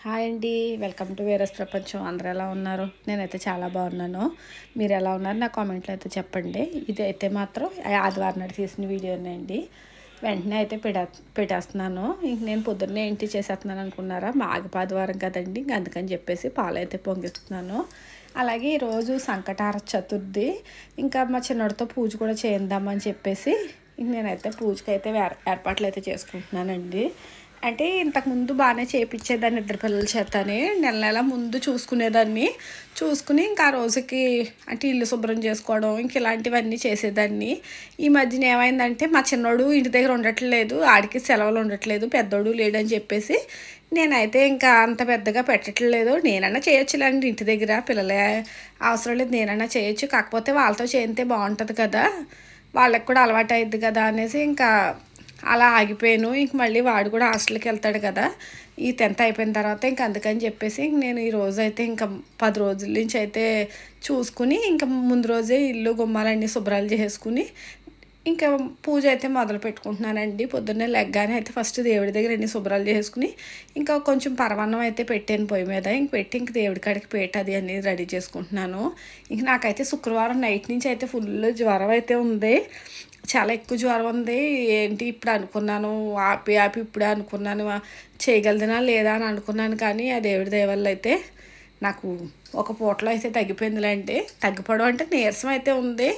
Hi అండి, welcome to వేరస్ ప్రపంచం. అందరూ ఎలా ఉన్నారు? నేనైతే చాలా బాగున్నాను. మీరు ఎలా ఉన్నారు? నా కామెంట్లో అయితే చెప్పండి. ఇది అయితే మాత్రం ఆదివారం నాడు తీసిన వీడియోనే అండి. వెంటనే అయితే పెట్టేస్తున్నాను. ఇంక నేను పొద్దున్నే ఏంటి చేసేస్తున్నాను అనుకున్నారా? మాఘ ఆదివారం కదండి, ఇంక అందుకని చెప్పేసి పాలు అయితే పొంగిస్తున్నాను. అలాగే ఈరోజు సంకటార చతుర్థి, ఇంకా మా చిన్నోడితో పూజ కూడా చేద్దామని చెప్పేసి ఇంక నేనైతే పూజకి అయితే ఏర్పాట్లు అయితే చేసుకుంటున్నానండి. అంటే ఇంతకుముందు బాగానే చేయించేదాన్ని ఇద్దరు పిల్లల చేతని, నెల ముందు చూసుకుని ఇంకా ఆ రోజుకి అంటే ఇల్లు శుభ్రం చేసుకోవడం ఇంక ఇలాంటివన్నీ చేసేదాన్ని. ఈ మధ్యన ఏమైందంటే మా చిన్నోడు ఇంటి దగ్గర ఉండట్లేదు, ఆడికి సెలవులు ఉండట్లేదు, పెద్దోడు లేడని చెప్పేసి నేనైతే ఇంకా అంత పెద్దగా పెట్టట్లేదు. నేనన్నా చేయొచ్చులేండి, ఇంటి దగ్గర పిల్లలే అవసరం లేదు, నేనన్నా చేయొచ్చు. కాకపోతే వాళ్ళతో చేయితే బాగుంటుంది కదా, వాళ్ళకి కూడా అలవాటు అయ్యిద్ది కదా అనేసి ఇంకా అలా ఆగిపోయాను. ఇంక మళ్ళీ వాడు కూడా హాస్టల్కి వెళ్తాడు కదా ఈ 10th అయిపోయిన తర్వాత, ఇంక అందుకని చెప్పేసి నేను ఈ రోజు అయితే ఇంకా 10 రోజుల నుంచి అయితే చూసుకుని ఇంకా ముందు రోజే ఇల్లు గుమ్మాలన్నీ శుభ్రాలు చేసుకుని ఇంకా పూజ అయితే మొదలు పెట్టుకుంటున్నానండి. పొద్దున్నే లెగ్గానే అయితే ఫస్ట్ దేవుడి దగ్గర అన్ని శుభ్రాలు చేసుకుని ఇంకా కొంచెం పరమాన్నం అయితే పెట్టాను పొయ్యి మీద. ఇంక పెట్టి ఇంక దేవుడి కాడికి పేట అది అన్నీ రెడీ చేసుకుంటున్నాను. ఇంక నాకైతే శుక్రవారం నైట్ నుంచి అయితే ఫుల్ జ్వరం అయితే ఉంది, చాలా ఎక్కువ జ్వరం ఉంది. ఏంటి ఇప్పుడు అనుకున్నాను, ఆపి ఇప్పుడే అనుకున్నాను చేయగలదనా లేదా అని అనుకున్నాను. కానీ ఆ దేవుడి దయ వల్ల అయితే నాకు ఒక పూటలో అయితే తగ్గిపోయిందిలేండి. తగ్గిపోవడం అంటే నీరసం అయితే ఉంది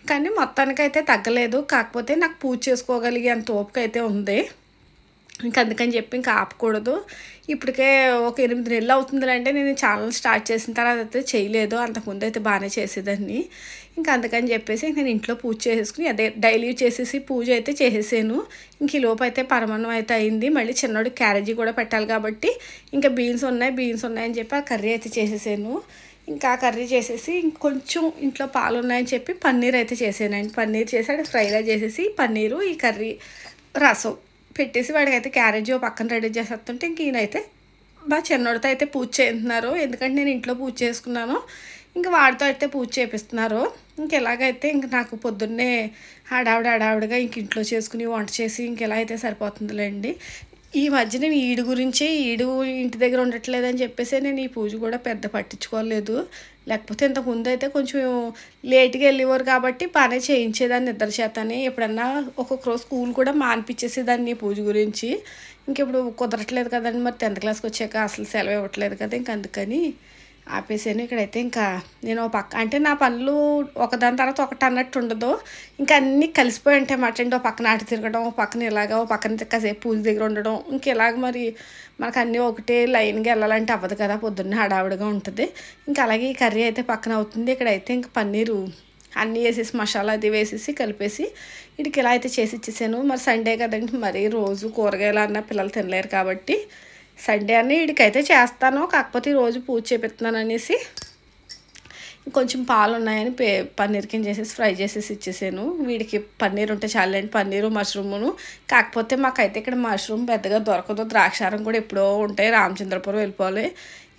కానీ మొత్తానికైతే తగ్గలేదు. కాకపోతే నాకు పూజ చేసుకోగలిగే అంత ఓపిక అయితే ఉంది. ఇంకా అందుకని చెప్పి ఇంకా ఆపకూడదు. ఇప్పటికే ఒక 8 నెలలు అవుతుందంటే నేను ఛానల్ స్టార్ట్ చేసిన తర్వాత అయితే చేయలేదు, అంతకుముందు అయితే బాగానే చేసేదాన్ని. ఇంకా అందుకని చెప్పేసి నేను ఇంట్లో పూజ చేసేసుకుని అదే డైలీ చేసేసి పూజ అయితే చేసేసాను. ఇంక ఈ లోపు అయితే పరమాన్నం అయితే అయింది. మళ్ళీ చిన్నోడికి క్యారేజీ కూడా పెట్టాలి కాబట్టి ఇంకా బీన్స్ ఉన్నాయని చెప్పి ఆ కర్రీ అయితే చేసేసాను. ఇంకా కర్రీ చేసేసి ఇంకొంచెం ఇంట్లో పాలు ఉన్నాయని చెప్పి పన్నీర్ అయితే చేసానండి. పన్నీర్ చేసి ఫ్రైలా చేసేసి పన్నీరు ఈ కర్రీ రసం పెట్టేసి వాడికి అయితే క్యారేజీ పక్కన రెడీ చేసేస్తుంటే ఇంక ఈయనైతే మా చిన్నోడితో అయితే పూజ చేస్తున్నారు. ఎందుకంటే నేను ఇంట్లో పూజ చేసుకున్నాను, ఇంకా వాడితో అయితే పూజ చేపిస్తున్నారు. ఇంక ఎలాగైతే ఇంక నాకు పొద్దున్నే హడావిడిగా ఇంక ఇంట్లో చేసుకుని వంట చేసి ఇంక ఎలా అయితే సరిపోతుందిలేండి. ఈ మధ్యన ఈడు ఇంటి దగ్గర ఉండట్లేదని చెప్పేసి నేను ఈ పూజ కూడా పెద్ద పట్టించుకోలేదు. లేకపోతే ఇంతకుముందు అయితే కొంచెం లేట్గా వెళ్ళేవారు కాబట్టి బాగానే చేయించేదాన్ని ఇద్దరి చేతని. ఎప్పుడన్నా ఒక్కొక్క రోజు స్కూల్ కూడా మానిపించేసేదాన్ని పూజ గురించి. ఇంకెప్పుడు కుదరట్లేదు కదండి, మరి 10th క్లాస్కి వచ్చాక అసలు సెలవు ఇవ్వట్లేదు కదా, ఇంక అందుకని ఆపేసాను. ఇక్కడైతే ఇంకా నేను పక్క అంటే నా పనులు ఒకదాని తర్వాత ఒకటి అన్నట్టు ఉండదు, ఇంకా అన్నీ కలిసిపోయి ఉంటాయి అన్నమాట. అంటే ఒక పక్కన ఆట తిరగడం, ఒక పక్కన ఇలాగ, ఒక పక్కన కాసేపు పూజ దగ్గర ఉండడం, ఇంకెలాగ మరి మనకు అన్నీ ఒకటే లైన్గా వెళ్ళాలంటే అవ్వదు కదా, పొద్దున్నే హడావుడిగా ఉంటుంది. ఇంకా అలాగే ఈ కర్రీ అయితే పక్కన అవుతుంది. ఇక్కడైతే ఇంకా పన్నీరు అన్నీ వేసేసి మసాలా అది వేసేసి కలిపేసి వీడికి ఇలా అయితే చేసి ఇచ్చేసాను. మరి సండే కదండి, మరి రోజు కూరగాయలు అన్న పిల్లలు తినలేరు కాబట్టి సండే అని వీడికైతే చేస్తాను. కాకపోతే ఈరోజు పూజ చేపిస్తున్నాను అనేసి కొంచెం పాలు ఉన్నాయని పన్నీర్ కింద చేసేసి ఫ్రై చేసేసి ఇచ్చేసాను. వీడికి పన్నీర్ ఉంటే చాలండి, పన్నీరు మష్రూమును. కాకపోతే మాకైతే ఇక్కడ మష్రూమ్ పెద్దగా దొరకదు, ద్రాక్షారం కూడా ఎప్పుడో ఉంటాయి, రామచంద్రపురం వెళ్ళిపోవాలి.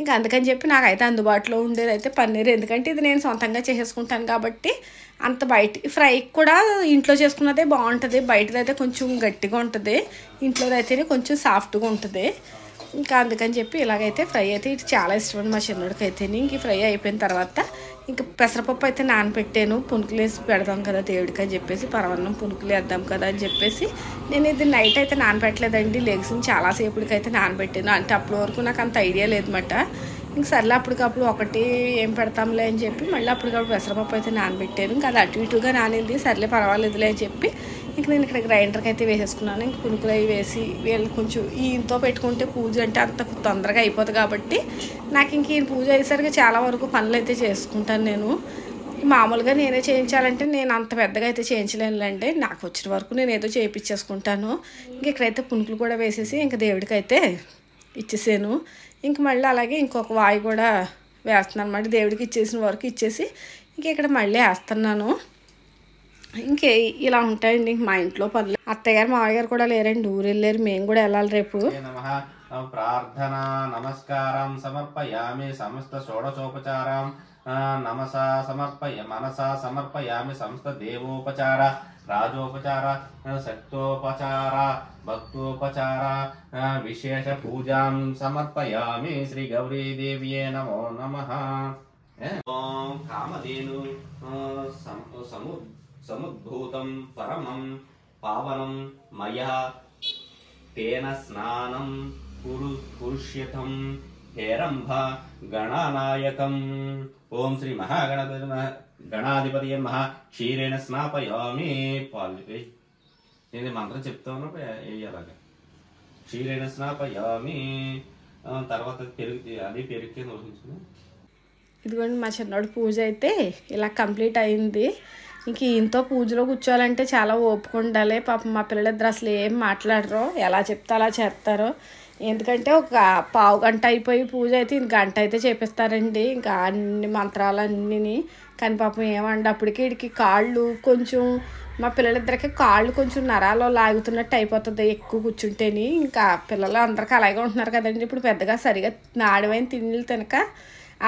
ఇంకా అందుకని చెప్పి నాకైతే అందుబాటులో ఉండేది అయితే పన్నీర్. ఎందుకంటే ఇది నేను సొంతంగా చేసేసుకుంటాను కాబట్టి అంత బయట ఫ్రై కూడా ఇంట్లో చేసుకున్నదే బాగుంటుంది, బయటదైతే కొంచెం గట్టిగా ఉంటుంది, ఇంట్లోదైతేనే కొంచెం సాఫ్ట్గా ఉంటుంది. ఇంకా అందుకని చెప్పి ఇలాగైతే ఫ్రై అయితే ఇది చాలా ఇష్టం మా చిన్నోడికి అయితే. ఇంక ఫ్రై అయిపోయిన తర్వాత ఇంకా పెసరపప్పు అయితే నానబెట్టాను, పునుకులు వేసి పెడదాం కదా దేవుడికి అని చెప్పేసి, పరమాన్నం పునుకులు వేద్దాం కదా అని చెప్పేసి నేను ఇది నైట్ అయితే నానబెట్టలేదండి, లెగ్స్ని చాలాసేపటికి అయితే నానబెట్టాను. అంటే అప్పటి వరకు నాకు అంత ఐడియా లేదన్నమాట. ఇంక సర్లే అప్పటికప్పుడు ఒకటి ఏం పెడతాంలే అని చెప్పి మళ్ళీ అప్పటికప్పుడు పెసరపప్పు అయితే నానబెట్టాను. ఇంకా అది అటు ఇటుగా నానింది, సర్లే పర్వాలేదులే అని చెప్పి ఇంక నేను ఇక్కడ గ్రైండర్కి అయితే వేసేసుకున్నాను. ఇంక పునుకులు అవి వేసి వీళ్ళు కొంచెం ఈయనతో పెట్టుకుంటే పూజ అంటే అంత తొందరగా అయిపోతుంది కాబట్టి నాకు ఇంక ఈయన పూజ అయ్యేసరికి చాలా వరకు పనులు అయితే చేసుకుంటాను నేను. మామూలుగా నేనే చేయించాలంటే నేను అంత పెద్దగా అయితే చేయించలేనులేండి, నాకు వచ్చిన వరకు నేను ఏదో చేయించేసుకుంటాను. ఇంక ఇక్కడైతే పునుకులు కూడా వేసేసి ఇంక దేవుడికి అయితే ఇచ్చేసాను. ఇంక మళ్ళీ అలాగే ఇంకొక వాయి కూడా వేస్తున్నాను అన్నమాట, దేవుడికి ఇచ్చేసిన వరకు ఇచ్చేసి ఇంక ఇక్కడ మళ్ళీ వేస్తున్నాను. ఇంకే ఇలా ఉంటాయండి మా ఇంట్లో పనులు. అత్తయ్య గారు మామయ్య గారు కూడా లేరండి, ఊరు వెళ్ళారు, మేము కూడా వెళ్ళాలి రేపు. ప్రార్థన నమస్కారం సమర్పయామి సమస్త షోడశోపచారం నమసా సమర్పయ మనసా సమర్పయామి సమస్త దేవోపచార రాజోపచార శక్తోపచార భక్తోపచార విశేష పూజాం సమర్పయామి శ్రీ గౌరీ దేవ్యే నమో నమః. ఓం కామధేను సముద్భూతం పరమం పావనం మయా తేన స్నానం పురుష్యతం హేరంభ గణనాయకం. ఓం శ్రీ గణాధిపతి మహా క్షీరేణ స్నాపయామి. నేను మంత్రం చెప్తా ఉన్నా వేయాలగా. క్షీరేణ స్నాపయామి. తర్వాత పెరుగు నోహించుకుని. ఇదిగోండి మా చిన్నోడి పూజ అయితే ఇలా కంప్లీట్ అయింది. ఇంక ఈయనతో పూజలో కూర్చోవాలంటే చాలా ఓపిక ఉండాలి. పాపం మా పిల్లలిద్దరు అసలు ఏం మాట్లాడరు, ఎలా చెప్తే అలా చేస్తారు. ఎందుకంటే ఒక పావు గంట అయిపోయి పూజ అయితే ఇంక గంట అయితే చేపిస్తారండి, ఇంకా అన్ని మంత్రాలన్నీ. కానీ పాపం ఏమండి అప్పటికి వీడికి కాళ్ళు కొంచెం, మా పిల్లలిద్దరికి కాళ్ళు కొంచెం నరాలో లాగుతున్నట్టు అయిపోతుంది ఎక్కువ కూర్చుంటేని. ఇంకా పిల్లలు అందరికీ అలాగే ఉంటున్నారు కదండి, ఇప్పుడు పెద్దగా సరిగా నాడమైన తిండిలు తినక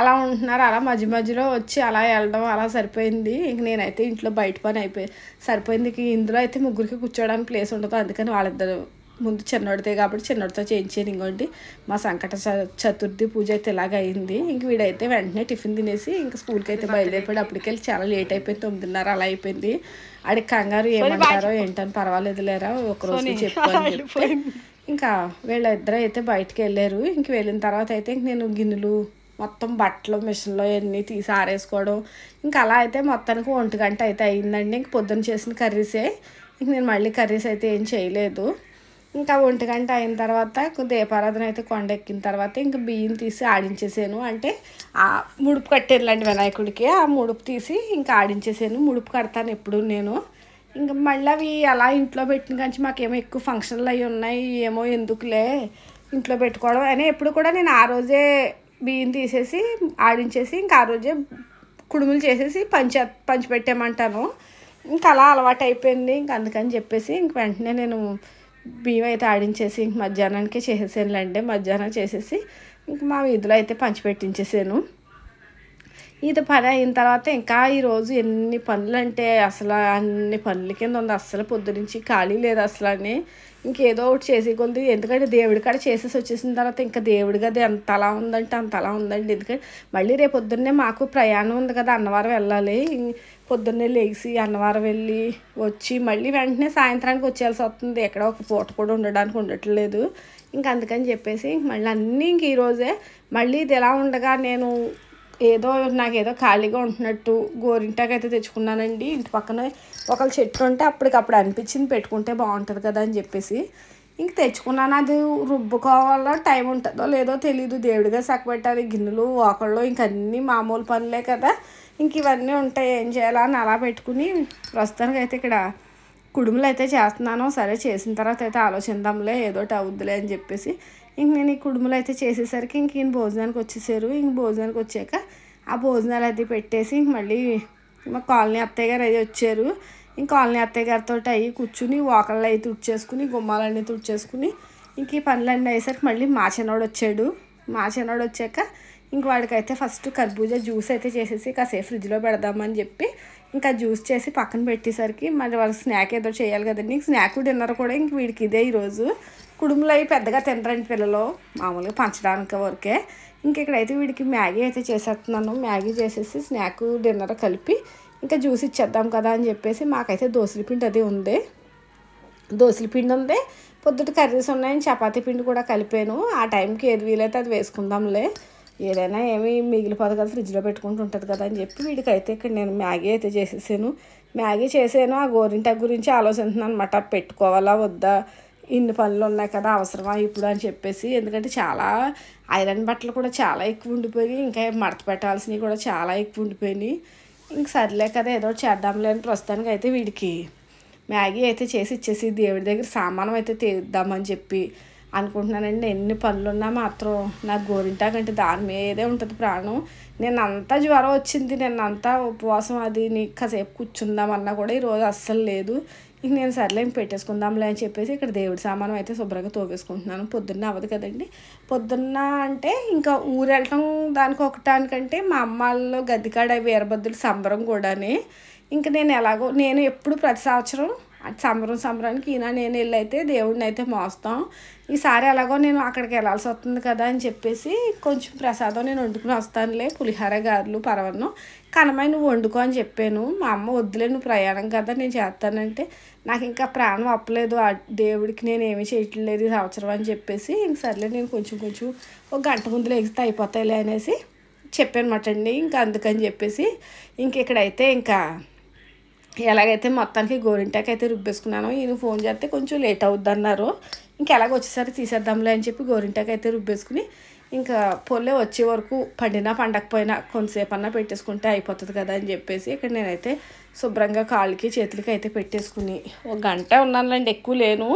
అలా ఉంటున్నారు. అలా మధ్య మధ్యలో వచ్చి అలా వెళ్ళడం అలా సరిపోయింది. ఇంక నేనైతే ఇంట్లో బయట పని సరిపోయింది. ఇందులో అయితే ముగ్గురికి కూర్చోడానికి ప్లేస్ ఉండదు, అందుకని వాళ్ళిద్దరు ముందు చిన్నోడితే కాబట్టి చిన్నోడితో చేయించాను. ఇంకోండి మా సంకట చతుర్థి పూజ అయితే ఇలాగ అయింది. ఇంక వీడైతే వెంటనే టిఫిన్ తినేసి ఇంక స్కూల్కి అయితే బయలుదేరిపోయాడు. అప్పటికెళ్ళి చాలా లేట్ అయిపోయింది, 9:30 అలా అయిపోయింది. ఆడికి కంగారు ఏమంటారో ఏంటని పర్వాలేదు లేరా ఒకరోజు చెప్పుకొని చెప్తే ఇంకా వీళ్ళిద్దరూ అయితే బయటకు వెళ్ళారు. ఇంక వెళ్ళిన తర్వాత అయితే ఇంక నేను గిన్నెలు మొత్తం బట్టలు మిషన్లో అన్నీ తీసి ఆరేసుకోవడం ఇంకా అలా అయితే మొత్తానికి 1 గంట అయితే అయిందండి. ఇంక పొద్దున్న చేసిన కర్రీసే, ఇంక నేను మళ్ళీ కర్రీస్ అయితే ఏం చేయలేదు. ఇంకా 1 గంట అయిన తర్వాత దీపారాధన అయితే కొండ ఎక్కిన తర్వాత ఇంక బియ్యం తీసి ఆడించేసాను. అంటే ఆ ముడుపు కట్టేళ్ళండి వినాయకుడికి, ఆ ముడుపు తీసి ఇంకా ఆడించేసాను. ముడుపు కడతాను ఎప్పుడు నేను. ఇంకా మళ్ళీ అవి అలా ఇంట్లో పెట్టిన కానీ మాకేమో ఎక్కువ ఫంక్షన్లు అవి ఉన్నాయి, ఏమో ఎందుకులే ఇంట్లో పెట్టుకోవడం అని ఎప్పుడు కూడా నేను ఆ రోజే బియ్యం తీసేసి ఆడించేసి ఇంకా ఆ రోజే కుడుములు చేసేసి పంచిపెట్టామంటాను. ఇంకా అలా అలవాటు అయిపోయింది. ఇంక అందుకని చెప్పేసి ఇంక వెంటనే నేను బియ్యం అయితే ఆడించేసి ఇంక మధ్యాహ్నానికే చేసేసానులేండి. మధ్యాహ్నం చేసేసి ఇంక మా వీధిలో అయితే పంచిపెట్టించేసాను. ఇది పని అయిన తర్వాత ఇంకా ఈరోజు ఎన్ని పనులు అంటే అసలు అన్ని పనుల కింద ఉంది, అస్సలు పొద్దునుంచి ఖాళీ లేదు అసలు అని. ఇంకేదో ఒకటి చేసి కొద్ది, ఎందుకంటే దేవుడి కాడ చేసేసి వచ్చేసిన తర్వాత ఇంకా దేవుడి గది ఎంత అలా ఉందంటే అంత అలా ఉందండి. ఎందుకంటే మళ్ళీ రేపు పొద్దున్నే మాకు ప్రయాణం ఉంది కదా, అన్నవరం వెళ్ళాలి. పొద్దున్నే లేచి అన్నవరం వెళ్ళి వచ్చి మళ్ళీ వెంటనే సాయంత్రానికి వచ్చేయాల్సి వస్తుంది, ఎక్కడ ఒక పూట కూడా ఉండడానికి ఉండట్లేదు. ఇంక అందుకని చెప్పేసి మళ్ళీ అన్నీ ఇంక ఈరోజే మళ్ళీ ఇది ఎలా ఉండగా నేను నాకేదో ఖాళీగా ఉంటున్నట్టు గోరింటాకు అయితే తెచ్చుకున్నానండి. ఇంటి పక్కన ఒకళ్ళు చెట్టు ఉంటే అప్పటికప్పుడు అనిపించింది పెట్టుకుంటే బాగుంటుంది కదా అని చెప్పేసి ఇంక తెచ్చుకున్నాను. అది రుబ్బుకోవాలో టైం ఉంటుందో లేదో తెలీదు, దేవుడిగా సక్కబెట్టాలి, గిన్నెలు ఒకళ్ళు ఇంక అన్నీ మామూలు పనులే కదా, ఇంక ఇవన్నీ ఉంటాయి ఏం చేయాలా అని అలా పెట్టుకుని ప్రస్తుతానికి అయితే ఇక్కడ కుడుములు అయితే చేస్తున్నాను. సరే చేసిన తర్వాత అయితే ఆలోచిద్దాంలే ఏదోటి అవుద్దులే అని చెప్పేసి ఇంక నేను ఈ కుడుములు అయితే చేసేసరికి ఇంక ఈయన భోజనానికి వచ్చేసారు. ఇంక భోజనానికి వచ్చాక ఆ భోజనాలు అయితే పెట్టేసి ఇంక మళ్ళీ మా కాలనీ అత్తయ్య గారు అయితే వచ్చారు. ఇంక కాలనీ అత్తయ్య గారితో అయ్యి కూర్చుని వాకళ్ళు అయితే తుడిచేసుకుని గుమ్మాలన్నీ తుడిచేసుకుని ఇంక ఈ పనులన్నీ అయ్యేసరికి మళ్ళీ మా చిన్నోడు వచ్చాడు. మా చిన్నోడు వచ్చాక ఇంక వాడికైతే ఫస్ట్ కర్బూజా జ్యూస్ అయితే చేసేసి కాసేపు ఫ్రిడ్జ్లో పెడదామని చెప్పి ఇంకా జ్యూస్ చేసి పక్కన పెట్టేసరికి మరి వాళ్ళకి స్నాక్ ఏదో చేయాలి కదండి. ఇంక స్నాక్ డిన్నర్ కూడా ఇంక వీడికి ఇదే ఈరోజు. కుడుములు అవి పెద్దగా తినరండి పిల్లలు, మామూలుగా పంచడానికి వరకే. ఇంక ఇక్కడైతే వీడికి మ్యాగీ అయితే చేసేస్తున్నాను. మ్యాగీ చేసేసి స్నాక్ డిన్నర్ కలిపి ఇంకా జ్యూస్ ఇచ్చేద్దాం కదా అని చెప్పేసి మాకైతే దోసల పిండి అది ఉంది, దోసల పిండి ఉంది, పొద్దుట కర్రీస్ ఉన్నాయని చపాతీ పిండి కూడా కలిపాను. ఆ టైంకి ఏది వీలైతే అది వేసుకుందాంలే, ఏదైనా ఏమి మిగిలిపోదు కదా ఫ్రిడ్జ్లో పెట్టుకుంటూ ఉంటుంది కదా అని చెప్పి వీడికైతే ఇక్కడ నేను మ్యాగీ అయితే చేసేసాను. మ్యాగీ చేసాను. ఆ గోరింటాకు గురించి ఆలోచిస్తున్నాను అనమాట, పెట్టుకోవాలా వద్దా, ఇన్ని పనులు ఉన్నాయి కదా అవసరమా ఇప్పుడు అని చెప్పేసి. ఎందుకంటే చాలా ఐరన్ బట్టలు కూడా చాలా ఎక్కువ ఉండిపోయి, ఇంకా మడత పెట్టాల్సినవి కూడా చాలా ఎక్కువ ఉండిపోయినాయి. ఇంక సర్లే కదా ఏదో చేద్దాంలే అని ప్రస్తుతానికి అయితే వీడికి మ్యాగీ అయితే చేసి ఇచ్చేసి దేవుడి దగ్గర సామానం అయితే తీద్దామని చెప్పి అనుకుంటున్నానండి. ఎన్ని పనులున్నా మాత్రం నాకు గోరింటాకు అంటే దాని మీదే ఉంటుంది ప్రాణం. నిన్నంతా జ్వరం వచ్చింది, నిన్నంతా ఉపవాసం అది నీకు కాసేపు కూర్చుందామన్నా కూడా ఈరోజు అస్సలు లేదు. ఇంక నేను సర్లే ఇంక పెట్టేసుకుందాంలే అని చెప్పేసి ఇక్కడ దేవుడి సామానం అయితే శుభ్రంగా తోగేసుకుంటున్నాను. పొద్దున్న అవ్వదు కదండి, పొద్దున్న అంటే ఇంకా ఊరు వెళ్ళటం దానికి ఒకటానికంటే మా అమ్మాళ్ళలో గద్దికాడ వీరభద్రుల సంబరం కూడానే. ఇంక నేను ఎలాగో నేను ఎప్పుడు ప్రతి సంవత్సరం సంబరానికి ఈయన నేను వెళ్ళి అయితే దేవుడిని అయితే మోస్తాం. ఈసారి ఎలాగో నేను అక్కడికి వెళ్ళాల్సి వస్తుంది కదా అని చెప్పేసి కొంచెం ప్రసాదం నేను వండుకుని వస్తానులే, పులిహార గారెలు పరవన్నం కనమై నువ్వు వండుకో అని చెప్పాను. మా అమ్మ వద్దులే నువ్వు ప్రయాణం కదా నేను చేస్తానంటే నాకు ఇంకా ప్రాణం అప్పలేదు, ఆ దేవుడికి నేను ఏమీ చేయట్లేదు ఈ సంవత్సరం అని చెప్పేసి ఇంక సర్లే నేను కొంచెం ఒక గంట ముందులో ఎగిస్తే అయిపోతాయిలే అనేసి చెప్పానమాట అండి. ఇంకా అందుకని చెప్పేసి ఇంక ఇక్కడైతే ఇంకా ఎలాగైతే మొత్తానికి గోరింటాకు అయితే రుబ్బేసుకున్నాను. ఈయన ఫోన్ చేస్తే కొంచెం లేట్ అవుద్ది అన్నారు. ఇంకా ఎలాగ వచ్చేసరికి తీసేద్దాంలే అని చెప్పి గోరింటాకు అయితే రుబ్బేసుకుని ఇంకా పొల్లే వచ్చే వరకు పండినా పండకపోయినా కొంతసేపు అన్నా పెట్టేసుకుంటే అయిపోతుంది కదా అని చెప్పేసి ఇక్కడ నేనైతే శుభ్రంగా కాళ్ళకి చేతులకి అయితే పెట్టేసుకుని ఒక గంట ఉన్నానులేండి, ఎక్కువ లేను.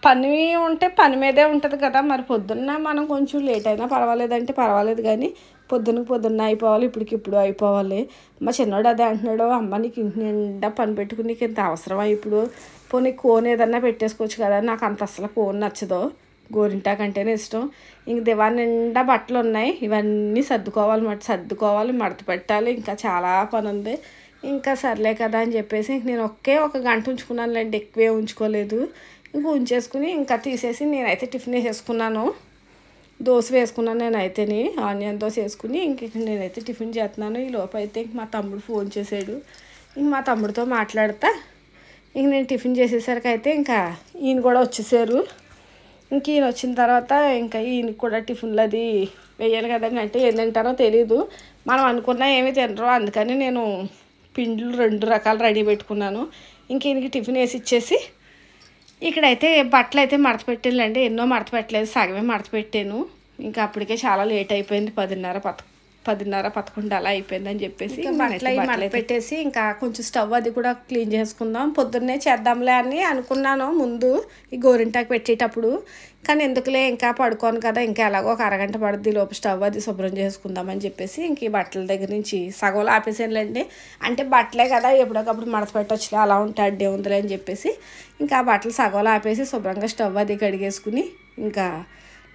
పని ఉంటే పని మీదే ఉంటుంది కదా, మరి పొద్దున్న మనం కొంచెం లేట్ అయినా పర్వాలేదంటే పర్వాలేదు, కానీ పొద్దున్న అయిపోవాలి, ఇప్పుడు అయిపోవాలి. మా చిన్నోడు అదే అంటున్నాడు, అమ్మ నీకు ఇంటి నిండా పని పెట్టుకుని నీకు ఇంత అవసరమా ఇప్పుడు, పోనీ కోన్ ఏదన్నా పెట్టేసుకోవచ్చు కదా. నాకు అంత అసలు కోన్ నచ్చదు, గోరింటాకు అంటేనే ఇష్టం. ఇంక దివాన్ నిండా బట్టలు ఉన్నాయి, ఇవన్నీ సర్దుకోవాలి, మడత పెట్టాలి, ఇంకా చాలా పని ఉంది. ఇంకా సర్లే కదా అని చెప్పేసి నేను ఒక గంట ఉంచుకున్నానులేండి, ఎక్కువే ఉంచుకోలేదు. ఇంక ఉంచేసుకుని ఇంకా తీసేసి నేనైతే టిఫిన్ వేసుకున్నాను, దోశ వేసుకున్నాను. నేనైతేని ఆనియన్ దోశ వేసుకుని ఇంక నేనైతే టిఫిన్ చేస్తున్నాను. ఈ లోపు అయితే ఇంక మా తమ్ముడు ఫోన్ చేసాడు. ఇంక మా తమ్ముడితో మాట్లాడతా ఇంక నేను టిఫిన్ చేసేసరికి అయితే ఇంకా ఈయన కూడా వచ్చేసారు. ఇంక ఈయన వచ్చిన తర్వాత ఇంకా ఈయనకి కూడా టిఫిన్లు అది వేయాలి కదండి. అంటే ఏం తింటారో తెలీదు, మనం అనుకున్నా ఏమీ తినరు, అందుకని నేను పిండిలు 2 రకాలు రెడీ పెట్టుకున్నాను. ఇంక ఈయనకి టిఫిన్ వేసి ఇచ్చేసి ఇక్కడైతే బట్టలు అయితే మడత పెట్టానులేండి, ఎన్నో మడత పెట్టలేదు, సగమే మడత పెట్టాను. ఇంకా అప్పటికే చాలా లేట్ అయిపోయింది, 10:30-11 అలా అయిపోయిందని చెప్పేసి బట్టలు మడత పెట్టేసి ఇంకా కొంచెం స్టవ్ అది కూడా క్లీన్ చేసుకుందాం, పొద్దున్నే చేద్దాంలే అని అనుకున్నాను ముందు ఈ గోరింటాకు పెట్టేటప్పుడు. కానీ ఎందుకులే ఇంకా పడుకోను కదా, ఇంకా ఎలాగో ఒక అరగంట పడుద్ది, లోపు స్టవ్ అది శుభ్రం చేసుకుందామని చెప్పేసి ఇంక ఈ బట్టల దగ్గర నుంచి సగంలో ఆపేసానులేండి. అంటే బట్టలే కదా ఎప్పుడోకప్పుడు మడత పెట్టొచ్చులే, అలా ఉంటే అడ్డే ఉందిలే అని చెప్పేసి ఇంకా ఆ బట్టలు సగంలో ఆపేసి శుభ్రంగా స్టవ్ అది కడిగేసుకుని ఇంకా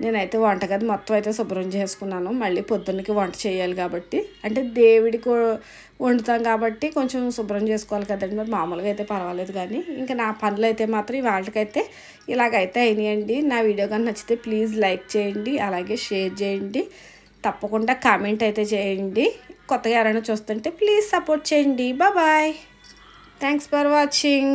నేనైతే వంటగది మొత్తం అయితే శుభ్రం చేసుకున్నాను. మళ్ళీ పొద్దున్నకి వంట చేయాలి కాబట్టి, అంటే దేవుడికి వండుతాం కాబట్టి కొంచెం శుభ్రం చేసుకోవాలి కదండి, మరి మామూలుగా అయితే పర్వాలేదు. కానీ ఇంకా నా పనులు అయితే మాత్రం వాళ్ళకైతే ఇలాగైతే అయినాయండి. నా వీడియో కానీ నచ్చితే ప్లీజ్ లైక్ చేయండి, అలాగే షేర్ చేయండి, తప్పకుండా కామెంట్ అయితే చేయండి. కొత్తగా ఎవరైనా చూస్తుంటే ప్లీజ్ సపోర్ట్ చేయండి. Bye, thanks for watching.